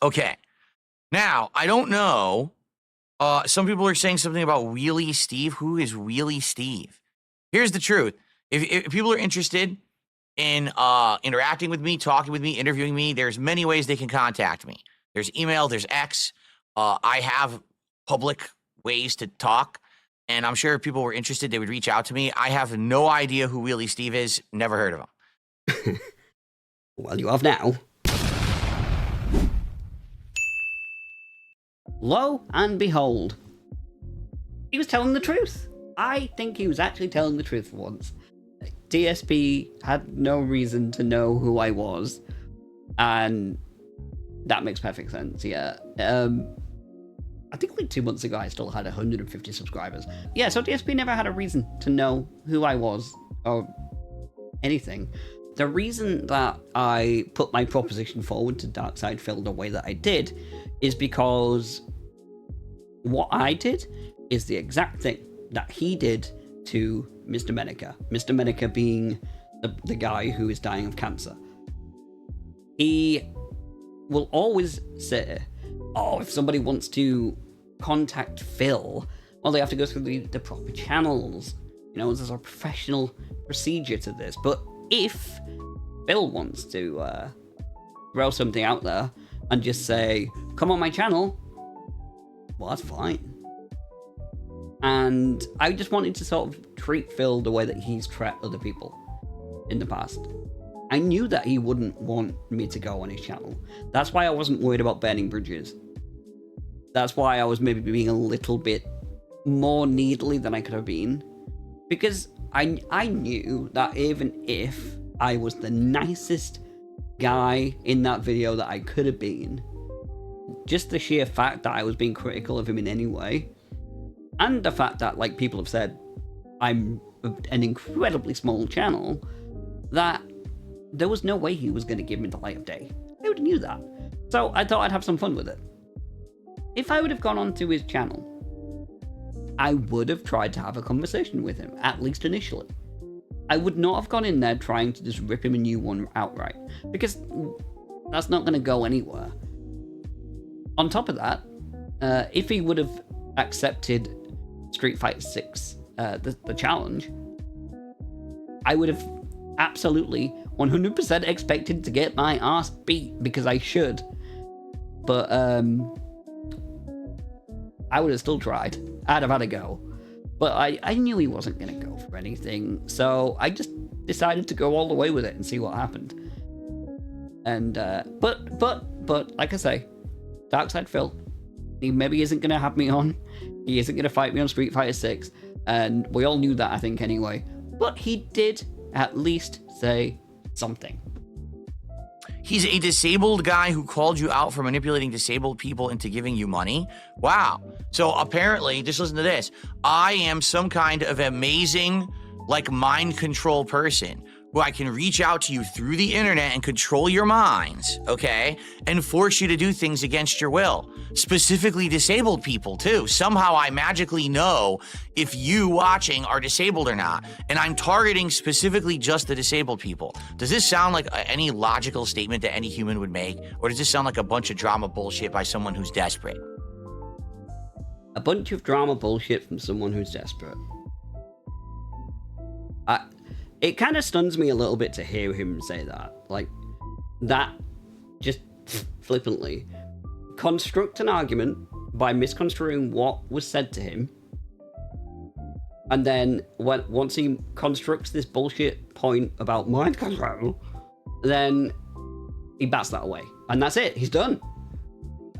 Okay. Now, I don't know. Some people are saying something about Wheelie Steve. Who is Wheelie Steve? Here's the truth. If people are interested in interacting with me, talking with me, interviewing me, there's many ways they can contact me. There's email, there's X. I have public ways to talk, and I'm sure if people were interested, they would reach out to me. I have no idea who Wheelie Steve is. Never heard of him. Well, you have now. Lo and behold, he was telling the truth. I think he was actually telling the truth for once. DSP had no reason to know who I was, and that makes perfect sense, yeah. I think like 2 months ago I still had 150 subscribers. Yeah, so DSP never had a reason to know who I was or anything. The reason that I put my proposition forward to Darksydephil the way that I did is because what I did is the exact thing that he did to Mr. Menica. Mr. Menica being the guy who is dying of cancer. He will always say, oh, if somebody wants to contact Phil, well, they have to go through the proper channels. You know, there's a professional procedure to this. But if Phil wants to throw something out there and just say, come on my channel, well, that's fine. And I just wanted to sort of treat Phil the way that he's treated other people in the past. I knew that he wouldn't want me to go on his channel. That's why I wasn't worried about burning bridges. That's why I was maybe being a little bit more needly than I could have been. Because I knew that even if I was the nicest guy in that video that I could have been, just the sheer fact that I was being critical of him in any way, and the fact that, like people have said, I'm an incredibly small channel, that there was no way he was going to give me the light of day. I already knew that. So I thought I'd have some fun with it. If I would have gone onto his channel, I would have tried to have a conversation with him, at least initially. I would not have gone in there trying to just rip him a new one outright, because that's not going to go anywhere. On top of that, if he would have accepted Street Fighter 6, the challenge, I would have absolutely 100% expected to get my ass beat, because I should. But I would have still tried. I'd have had a go. But I knew he wasn't going to go for anything, so I just decided to go all the way with it and see what happened. And but like I say, Darksydephil, he maybe isn't going to have me on. He isn't going to fight me on Street Fighter 6, and we all knew that, I think, anyway. But he did at least say something. He's a disabled guy who called you out for manipulating disabled people into giving you money? Wow. So apparently, just listen to this. I am some kind of amazing, like, mind control person who I can reach out to you through the internet and control your minds, okay? And force you to do things against your will. Specifically disabled people, too. Somehow I magically know if you watching are disabled or not. And I'm targeting specifically just the disabled people. Does this sound like any logical statement that any human would make? Or does this sound like a bunch of drama bullshit by someone who's desperate? A bunch of drama bullshit from someone who's desperate. It kind of stuns me a little bit to hear him say that. Like, that, just flippantly. Construct an argument by misconstruing what was said to him, and then once he constructs this bullshit point about mind control, then he bats that away. And that's it, he's done.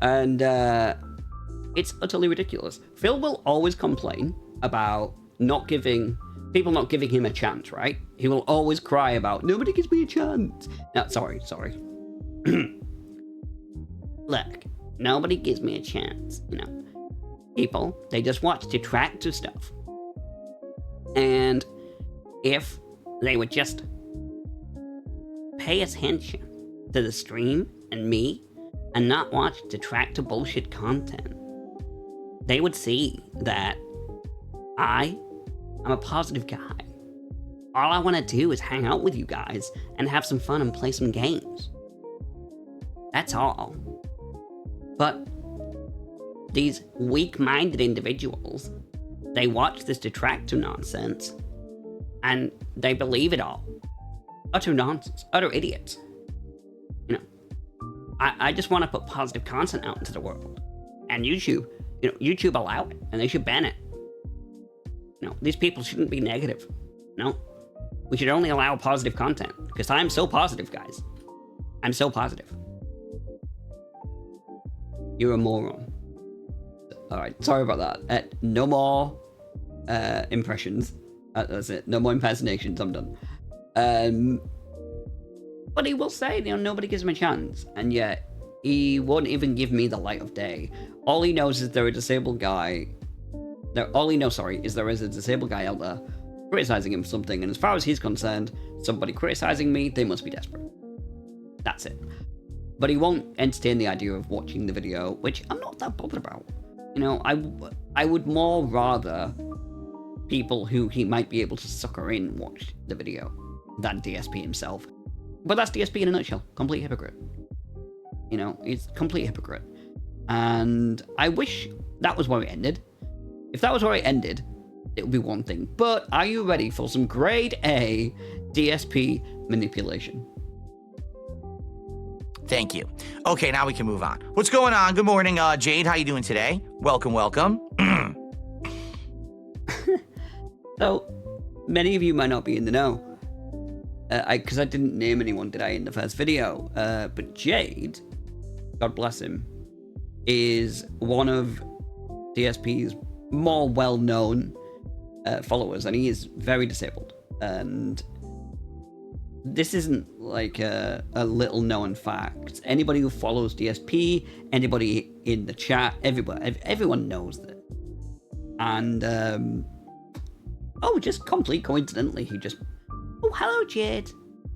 And it's utterly ridiculous. Phil will always complain about people not giving him a chance, right? He will always cry about, nobody gives me a chance. No, sorry. Look, nobody gives me a chance, you know. People, they just watch Detractor stuff. And if they would just pay attention to the stream and me and not watch Detractor bullshit content, they would see that I'm a positive guy. All I want to do is hang out with you guys and have some fun and play some games. That's all. But these weak-minded individuals, they watch this detractor nonsense, and they believe it all. Utter nonsense, utter idiots. You know, I just want to put positive content out into the world. And YouTube, YouTube allow it, and they should ban it. These people shouldn't be negative. No, we should only allow positive content, because I'm so positive, guys. I'm so positive. You're a moron. Alright, sorry about that. No more impressions. That's it. No more impersonations, I'm done. But he will say, nobody gives him a chance. And yet, he won't even give me the light of day. All he knows is there is a disabled guy. All he knows, is there is a disabled guy out there criticizing him for something. And as far as he's concerned, somebody criticizing me, they must be desperate. That's it. But he won't entertain the idea of watching the video, which I'm not that bothered about. I would more rather people who he might be able to sucker in watch the video than DSP himself. But that's DSP in a nutshell. Complete hypocrite. He's complete hypocrite. And I wish that was where it ended. If that was where it ended, it would be one thing. But are you ready for some grade A DSP manipulation? Thank you. Okay, now we can move on. What's going on? Good morning, Jade. How you doing today? Welcome, welcome. So, many of you might not be in the know. Because I didn't name anyone, did I, in the first video? But Jade, God bless him, is one of DSP's more well-known followers, and he is very disabled. And this isn't like a little-known fact. Anybody who follows DSP, anybody in the chat, everyone knows that. And just complete coincidentally, he just, oh, hello, Jade.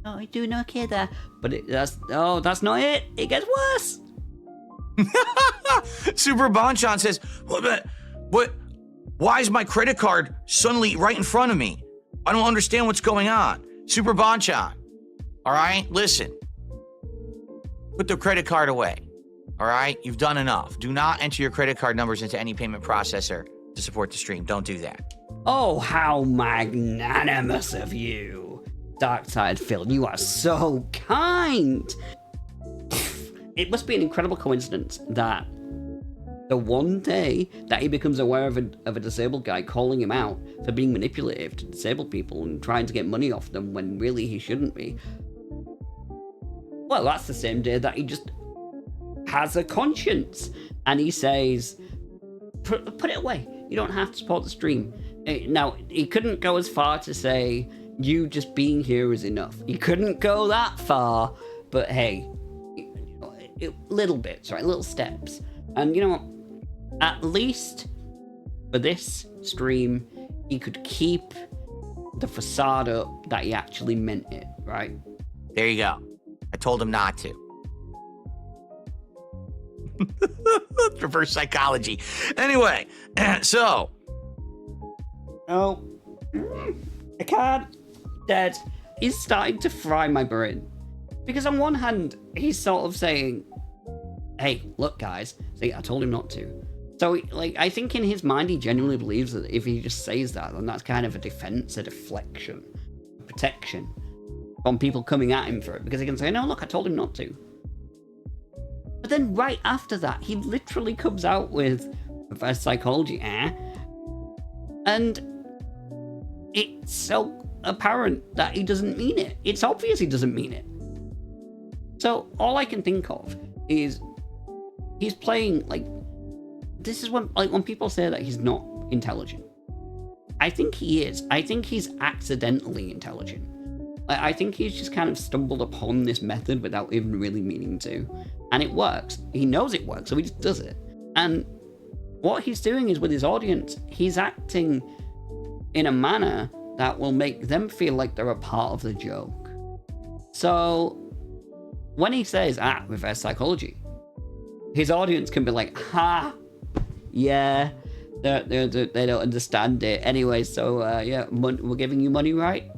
Oh, you're doing okay there. But that's not it. It gets worse. Super Bonchan says, what? Why is my credit card suddenly right in front of me? I don't understand what's going on. Super Bonchan, all right? Listen. Put the credit card away, all right? You've done enough. Do not enter your credit card numbers into any payment processor to support the stream. Don't do that. Oh, how magnanimous of you. Darksydephil, you are so kind. It must be an incredible coincidence that the one day that he becomes aware of a disabled guy calling him out for being manipulative to disabled people and trying to get money off them when really he shouldn't be. Well, that's the same day that he just has a conscience and he says, put it away. You don't have to support the stream. Now, he couldn't go as far to say, you just being here is enough. He couldn't go that far, but hey, little bits, right? Little steps. And you know what? At least for this stream, he could keep the facade up that he actually meant it, right? There you go. I told him not to. Reverse psychology. Anyway, so. Oh, I can't. Dead. He's starting to fry my brain. Because on one hand, he's sort of saying, hey, look, guys. See, I told him not to. So, I think in his mind, he genuinely believes that if he just says that, then that's kind of a defense, a deflection, a protection from people coming at him for it. Because he can say, no, look, I told him not to. But then right after that, he literally comes out with reverse psychology, and it's so apparent that he doesn't mean it. It's obvious he doesn't mean it. So all I can think of is he's playing, this is when people say that he's not intelligent. I think he is. I think he's accidentally intelligent. I think he's just kind of stumbled upon this method without even really meaning to. And it works. He knows it works, so he just does it. And what he's doing is with his audience, he's acting in a manner that will make them feel like they're a part of the joke. So when he says, reverse psychology, his audience can be like, ha, yeah, they don't understand it. Anyway, so yeah, we're giving you money, right?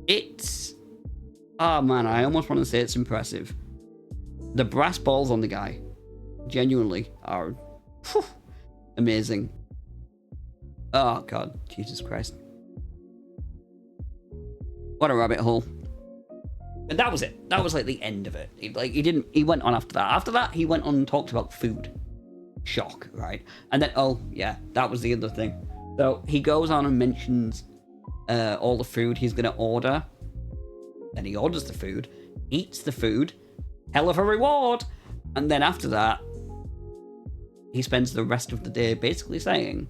It's, oh man, I almost want to say it's impressive. The brass balls on the guy genuinely are amazing. Oh god, Jesus Christ. What a rabbit hole. And that was it. That was like the end of it. He went on after that. After that, he went on and talked about food. Shock, right? And then, oh yeah, that was the other thing. So he goes on and mentions all the food he's gonna order. Then he orders the food, eats the food, hell of a reward. And then after that, he spends the rest of the day basically saying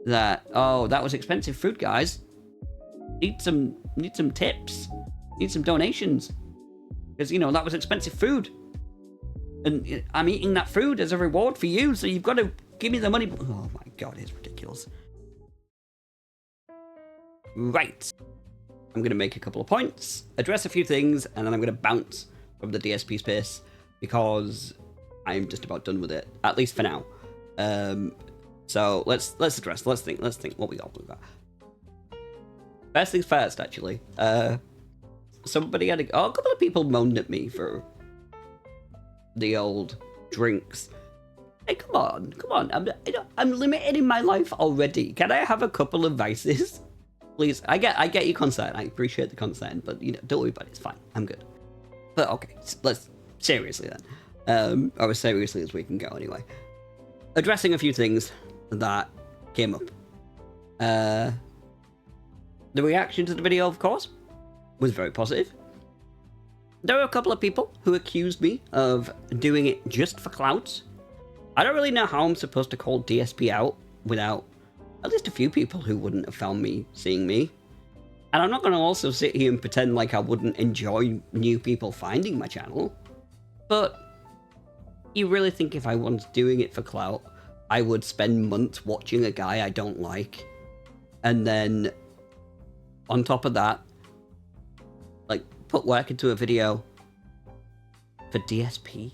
that, oh, that was expensive food, guys. Need some tips. Need some donations. Because, you know, that was expensive food. And I'm eating that food as a reward for you, so you've got to give me the money. Oh my god, it's ridiculous. Right. I'm going to make a couple of points, address a few things, and then I'm going to bounce from the DSP space because I'm just about done with it, at least for now. So let's address. Let's think what we got. First things first, actually. Somebody had a couple of people moaned at me for the old drinks. Hey, come on. I'm limited in my life already. Can I have a couple of vices? Please, I get your consent. I appreciate the consent, but you know, don't worry about it. It's fine. I'm good. But okay, let's seriously then. Or as seriously as we can go, anyway. Addressing a few things that came up. The reaction to the video, of course, was very positive. There were a couple of people who accused me of doing it just for clout. I don't really know how I'm supposed to call DSP out without at least a few people who wouldn't have found me seeing me. And I'm not going to also sit here and pretend like I wouldn't enjoy new people finding my channel. But you really think if I was doing it for clout, I would spend months watching a guy I don't like, and then on top of that, like, put work into a video for DSP?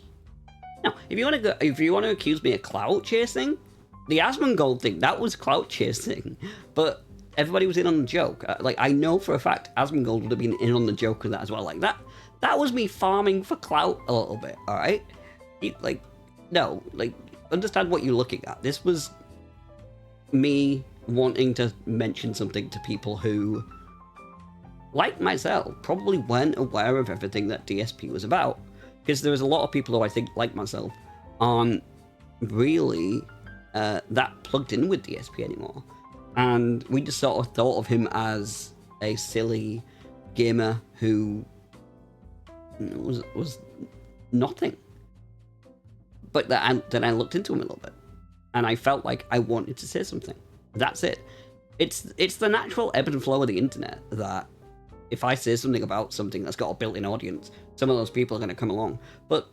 Now, if you want to accuse me of clout chasing, the Asmongold thing, that was clout chasing, but everybody was in on the joke. Like, I know for a fact Asmongold would have been in on the joke with that as well. Like, that was me farming for clout a little bit, alright? Understand what you're looking at. This was me wanting to mention something to people who, like myself, probably weren't aware of everything that DSP was about. Because there's a lot of people who I think, like myself, aren't really that plugged in with DSP anymore. And we just sort of thought of him as a silly gamer who was nothing. But then I looked into him a little bit, and I felt like I wanted to say something. That's it. It's the natural ebb and flow of the internet that if I say something about something that's got a built-in audience, some of those people are going to come along. But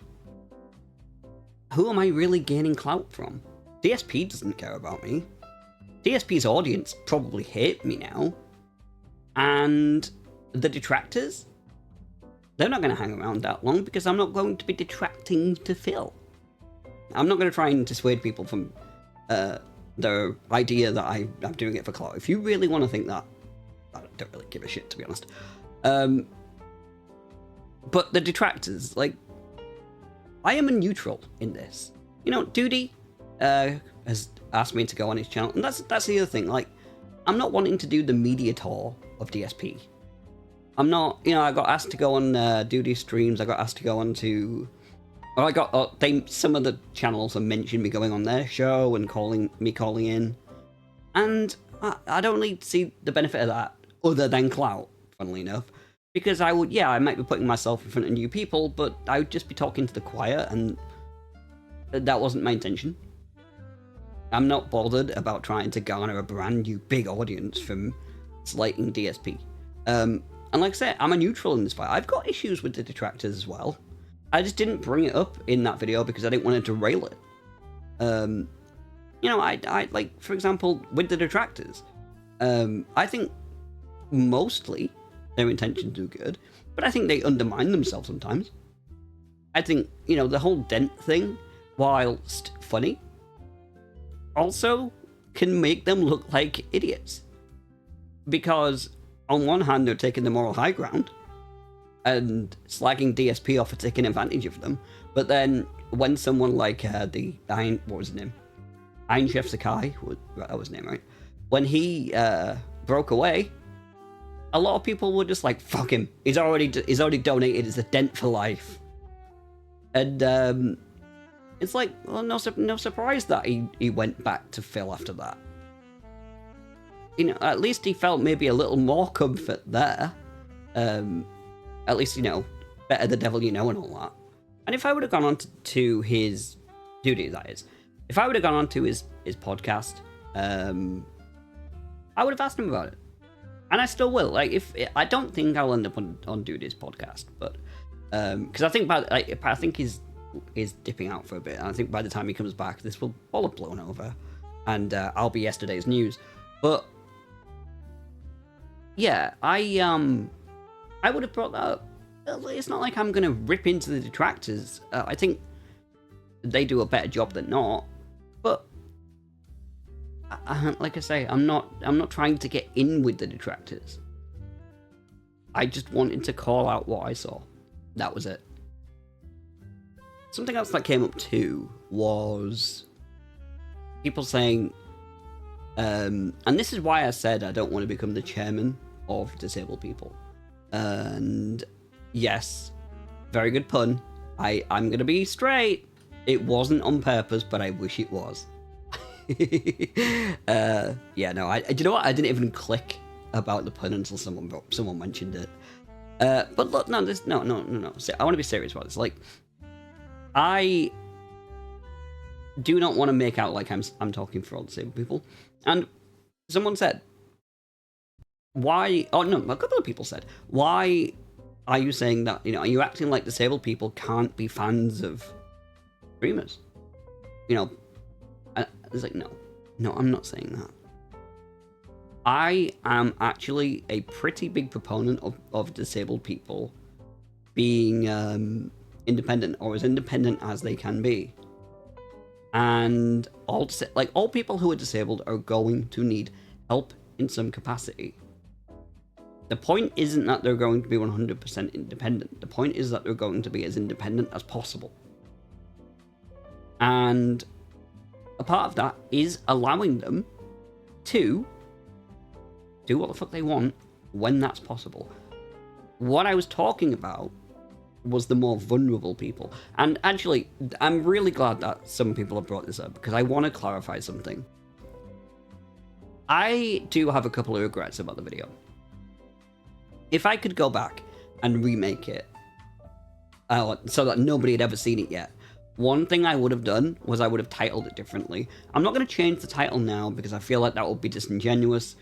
who am I really gaining clout from? DSP doesn't care about me. DSP's audience probably hate me now. And the detractors, they're not going to hang around that long because I'm not going to be detracting to Phil. I'm not going to try and dissuade people from the idea that I'm doing it for clout. If you really want to think that, I don't really give a shit, to be honest. But the detractors, like, I am a neutral in this. You know, Duty has asked me to go on his channel, and that's the other thing. Like, I'm not wanting to do the media tour of DSP. I'm not, you know, I got asked to go on Duty streams. I got asked to go on to, some of the channels have mentioned me going on their show and calling in, and I don't really see the benefit of that other than clout, funnily enough, because I might be putting myself in front of new people, but I would just be talking to the choir, and that wasn't my intention. I'm not bothered about trying to garner a brand new big audience from slighting DSP. And like I said, I'm a neutral in this fight. I've got issues with the detractors as well. I just didn't bring it up in that video because I didn't want to derail it. You know, I like, for example, with the detractors, I think mostly their intentions are good, but I think they undermine themselves sometimes. I think, you know, the whole Dent thing, whilst funny, also can make them look like idiots. Because on one hand, they're taking the moral high ground, and slagging DSP off for taking advantage of them. But then when someone like what was his name? Iron Chef Sakai, that was his name, right? When he broke away, a lot of people were just like, "Fuck him! He's already donated. It's a dent for life." And it's like, well, no surprise that he went back to Phil after that. You know, at least he felt maybe a little more comfort there. At least, you know, better the devil you know and all that. And if I would have gone on to his duty, that is, if I would have gone on to his podcast, I would have asked him about it. And I still will. Like, I don't think I'll end up on Duty's podcast, but because I think he's dipping out for a bit. And I think by the time he comes back, this will all have blown over, and I'll be yesterday's news. But yeah, I would have brought that up. It's not like I'm gonna rip into the detractors. I think they do a better job than not. But like I say, I'm not trying to get in with the detractors. I just wanted to call out what I saw. That was it. Something else that came up too was people saying, and this is why I said I don't want to become the chairman of disabled people. And yes, very good pun. I'm gonna be straight. It wasn't on purpose, but I wish it was. Yeah, no, do you know what? I didn't even click about the pun until someone mentioned it. But look, no. I want to be serious about this. Like, I do not want to make out like I'm talking for all disabled people. And someone said, why? Oh no, a couple of people said, why are you saying that? You know, are you acting like disabled people can't be fans of streamers? You know, it's like, no, I'm not saying that. I am actually a pretty big proponent of disabled people being independent, or as independent as they can be. And all people who are disabled are going to need help in some capacity. The point isn't that they're going to be 100% independent. The point is that they're going to be as independent as possible. And a part of that is allowing them to do what the fuck they want when that's possible. What I was talking about was the more vulnerable people. And actually, I'm really glad that some people have brought this up, because I want to clarify something. I do have a couple of regrets about the video. If I could go back and remake it, so that nobody had ever seen it yet, one thing I would have done was I would have titled it differently. I'm not going to change the title now because I feel like that would be disingenuous.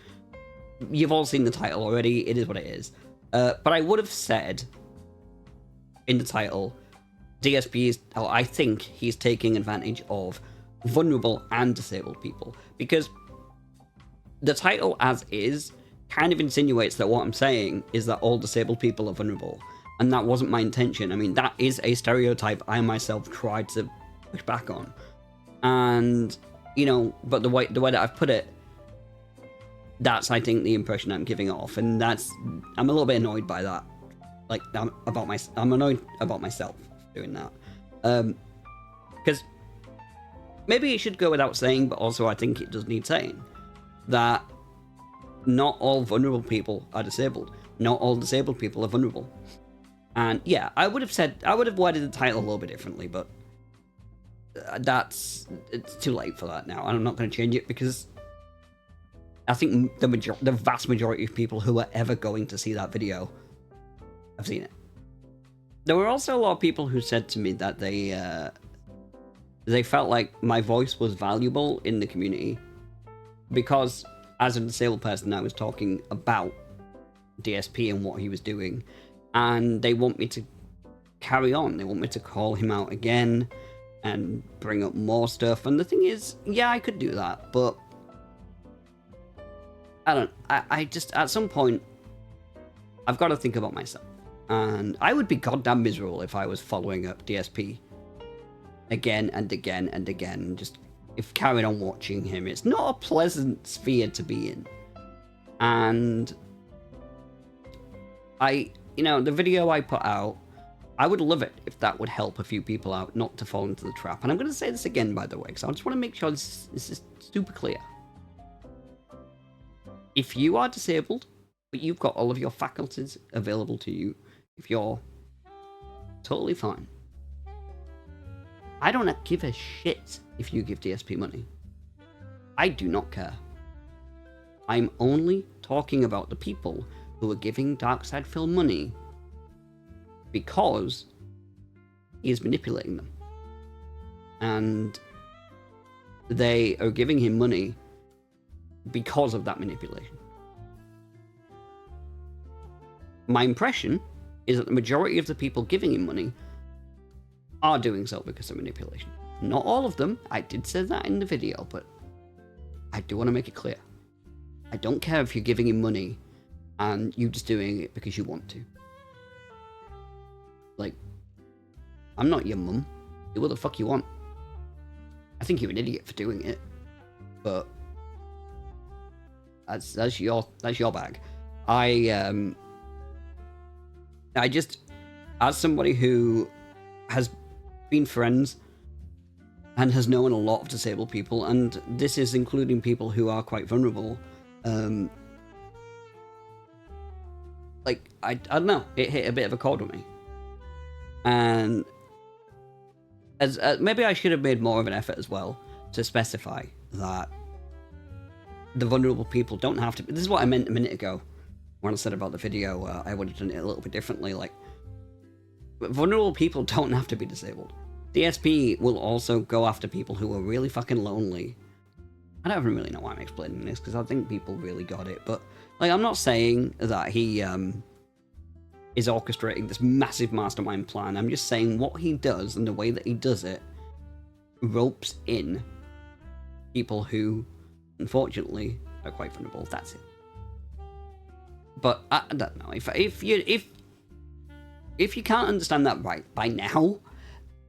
You've all seen the title already. It is what it is. But I would have said in the title, I think he's taking advantage of vulnerable and disabled people. Because the title as is kind of insinuates that what I'm saying is that all disabled people are vulnerable. And that wasn't my intention. I mean, that is a stereotype I myself tried to push back on. And, you know, but the way that I've put it, that's, I think, the impression I'm giving off. And I'm a little bit annoyed by that. Like, I'm annoyed about myself doing that. Because maybe it should go without saying, but also I think it does need saying that not all vulnerable people are disabled. Not all disabled people are vulnerable. And yeah, I would have worded the title a little bit differently, but it's too late for that now. And I'm not going to change it because I think the vast majority of people who are ever going to see that video have seen it. There were also a lot of people who said to me that they felt like my voice was valuable in the community because as a disabled person, I was talking about DSP and what he was doing. And they want me to carry on. They want me to call him out again and bring up more stuff. And the thing is, yeah, I could do that, but I just, at some point, I've got to think about myself. And I would be goddamn miserable if I was following up DSP again and again and again. Just if carrying on watching him. It's not a pleasant sphere to be in. And you know, the video I put out, I would love it if that would help a few people out not to fall into the trap. And I'm going to say this again, by the way, because I just want to make sure this is super clear. If you are disabled, but you've got all of your faculties available to you, if you're totally fine, I don't give a shit if you give DSP money. I do not care. I'm only talking about the people who are giving Darksydephil money because he is manipulating them. And they are giving him money because of that manipulation. My impression is that the majority of the people giving him money are doing so because of manipulation. Not all of them. I did say that in the video, but I do want to make it clear. I don't care if you're giving him money and you just doing it because you want to. Like, I'm not your mum. Do what the fuck you want. I think you're an idiot for doing it, but that's your bag. I just, as somebody who has been friends and has known a lot of disabled people, and this is including people who are quite vulnerable, like, I don't know, it hit a bit of a chord with me. And as maybe I should have made more of an effort as well to specify that the vulnerable people don't have to. This is what I meant a minute ago when I said about the video. I would have done it a little bit differently. Like, vulnerable people don't have to be disabled. DSP will also go after people who are really fucking lonely. I don't even really know why I'm explaining this, because I think people really got it. But, like, I'm not saying that he is orchestrating this massive mastermind plan. I'm just saying what he does and the way that he does it ropes in people who, unfortunately, are quite vulnerable. That's it. But I don't know, if you can't understand that right by now,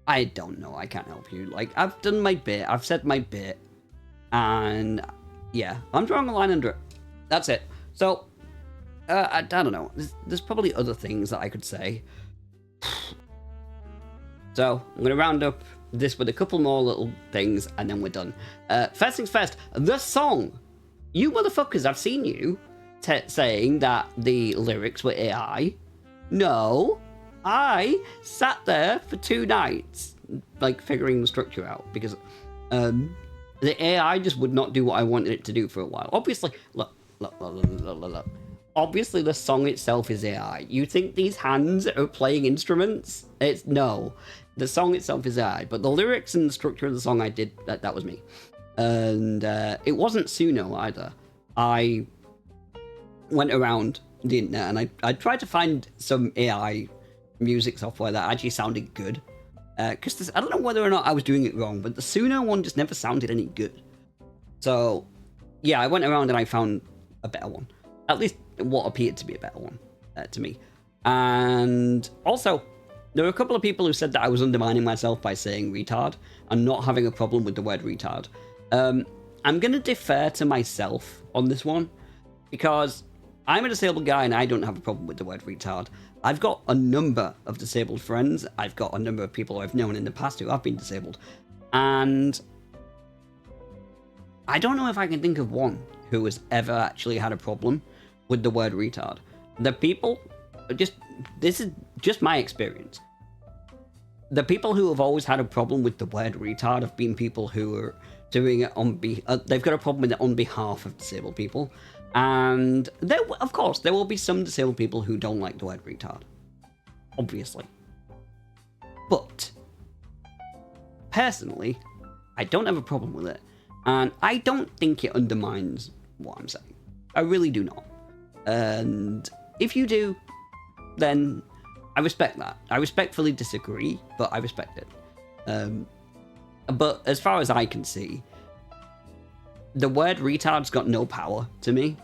I don't know. I can't help you. Like, I've done my bit. I've said my bit, and yeah, I'm drawing a line under it. That's it. So I don't know. There's probably other things that I could say. So I'm gonna round up this with a couple more little things, and then we're done. First things first. The song. You motherfuckers, I've seen you saying that the lyrics were AI. No, I sat there for 2 nights, like, figuring the structure out, because the AI just would not do what I wanted it to do for a while. Obviously, look. Obviously, the song itself is AI. You think these hands are playing instruments? No. The song itself is AI, but the lyrics and the structure of the song I did, that was me. And it wasn't Suno either. I went around the internet and I tried to find some AI music software that actually sounded good. Because I don't know whether or not I was doing it wrong, but the Suno one just never sounded any good. So, yeah, I went around and I found a better one. At least what appeared to be a better one to me. And also, there were a couple of people who said that I was undermining myself by saying retard and not having a problem with the word retard. I'm going to defer to myself on this one, because I'm a disabled guy and I don't have a problem with the word retard. I've got a number of disabled friends. I've got a number of people I've known in the past who have been disabled. And I don't know if I can think of one who has ever actually had a problem with the word retard. The people, this is just my experience. The people who have always had a problem with the word retard have been people who are doing it they've got a problem with it on behalf of disabled people. And of course, there will be some disabled people who don't like the word retard. Obviously. But, personally, I don't have a problem with it. And I don't think it undermines what I'm saying. I really do not. And if you do, then I respect that. I respectfully disagree, but I respect it. But as far as I can see, the word retard's got no power to me,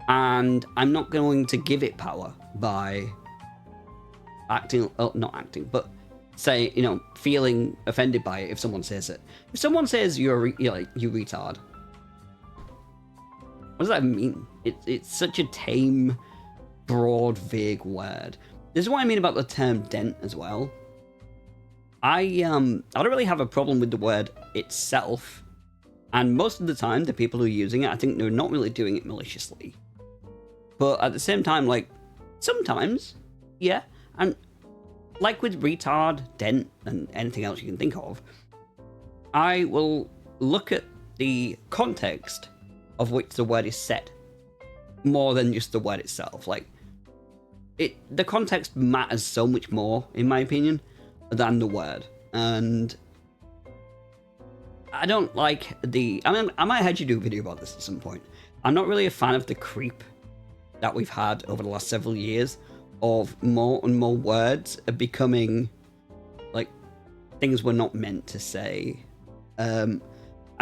and I'm not going to give it power by not acting, but feeling offended by it if someone says it. If someone says you retard, what does that mean? It's such a tame, broad, vague word. This is what I mean about the term dent as well. I don't really have a problem with the word itself, and most of the time the people who are using it, I think they're not really doing it maliciously. But at the same time, like, sometimes, yeah, and like with retard, dent, and anything else you can think of, I will look at the context of which the word is said more than just the word itself. Like, the context matters so much more, in my opinion, than the word. And I don't like I might have to do a video about this at some point. I'm not really a fan of the creep that we've had over the last several years of more and more words becoming like things we're not meant to say. And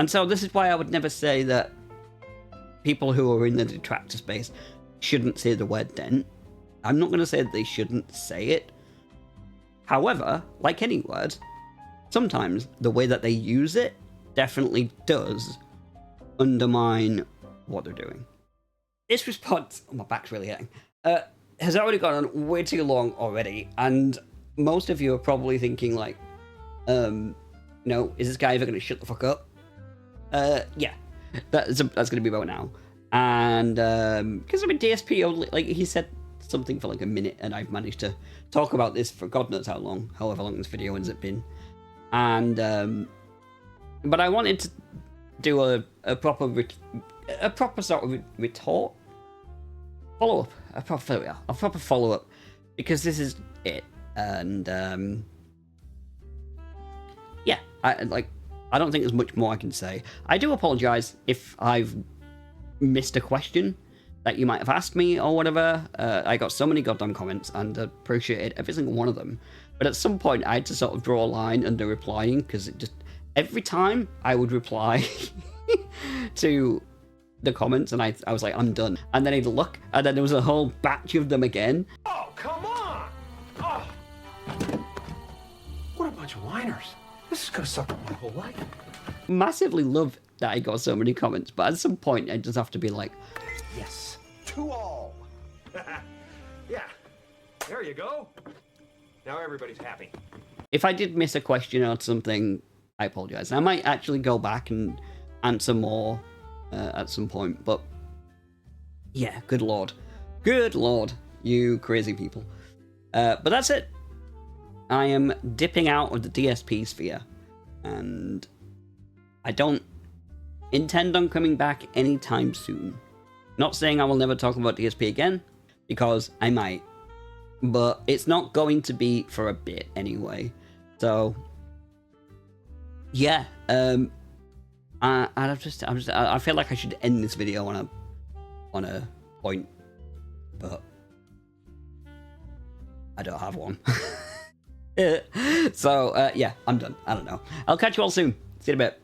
so this is why I would never say that people who are in the detractor space shouldn't say the word dent. I'm not going to say that they shouldn't say it. However, like any word, sometimes the way that they use it definitely does undermine what they're doing. This response, my back's really hurting, has already gone on way too long already, and most of you are probably thinking like, no, is this guy ever going to shut the fuck up? Yeah, that's going to be about now. And because I mean, DSP only, like, he said something for like a minute, and I've managed to talk about this for God knows how long, however long this video ends up being. And but I wanted to do a proper sort of retort, follow up, a proper follow up, because this is it. And yeah, I don't think there's much more I can say. I do apologize if I've missed a question that you might have asked me or whatever. I got so many goddamn comments and appreciated every single one of them. But at some point, I had to sort of draw a line under replying, because it just, every time I would reply to the comments, and I was like, I'm done. And then I'd look, and then there was a whole batch of them again. Oh, come on! Oh. What a bunch of whiners. This is gonna suck up my whole life. Massively love that I got so many comments, but at some point, I just have to be like, yes, to all. Yeah, there you go. Now everybody's happy. If I did miss a question or something, I apologize. I might actually go back and answer more at some point, but yeah, good lord, you crazy people. But that's it. I am dipping out of the DSP sphere, and I don't intend on coming back anytime soon. Not saying I will never talk about DSP again, because I might, but it's not going to be for a bit anyway. So yeah, I feel like I should end this video on a point, but I don't have one. So yeah, I'm done. I don't know. I'll catch you all soon. See you in a bit.